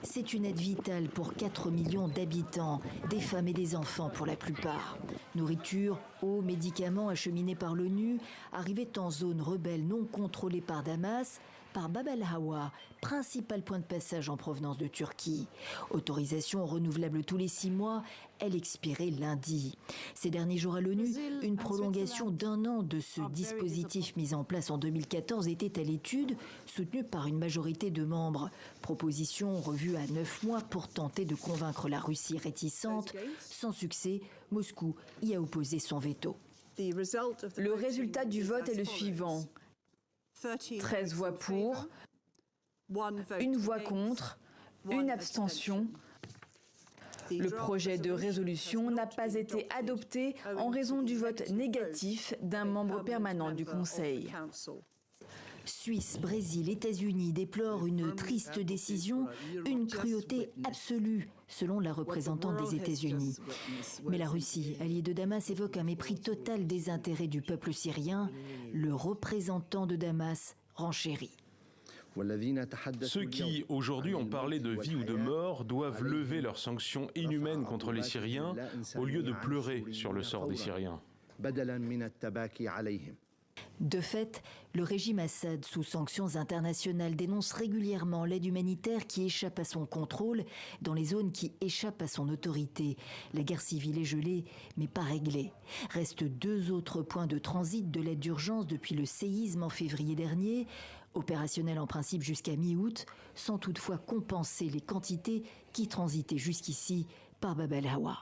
C'est une aide vitale pour 4 millions d'habitants, des femmes et des enfants pour la plupart. Nourriture, eau, médicaments acheminés par l'ONU arrivaient en zone rebelle non contrôlée par Damas, par Bab el-Hawa, principal point de passage en provenance de Turquie. Autorisation renouvelable tous les 6 mois, elle expirait lundi. Ces derniers jours à l'ONU, une prolongation d'1 an de ce dispositif mis en place en 2014 était à l'étude, soutenue par une majorité de membres. Proposition revue à 9 mois pour tenter de convaincre la Russie réticente. Sans succès, Moscou y a opposé son veto. Le résultat du vote est le suivant. 13 voix pour, 1 voix contre, 1 abstention. Le projet de résolution n'a pas été adopté en raison du vote négatif d'un membre permanent du Conseil. Suisse, Brésil, États-Unis déplorent une triste décision, une cruauté absolue, selon la représentante des États-Unis. Mais la Russie, alliée de Damas, évoque un mépris total des intérêts du peuple syrien. Le représentant de Damas renchérit. Ceux qui, aujourd'hui, ont parlé de vie ou de mort doivent lever leurs sanctions inhumaines contre les Syriens au lieu de pleurer sur le sort des Syriens. De fait, le régime Assad, sous sanctions internationales, dénonce régulièrement l'aide humanitaire qui échappe à son contrôle dans les zones qui échappent à son autorité. La guerre civile est gelée, mais pas réglée. Restent 2 autres points de transit de l'aide d'urgence depuis le séisme en février dernier, opérationnel en principe jusqu'à mi-août, sans toutefois compenser les quantités qui transitaient jusqu'ici par Bab el-Hawa.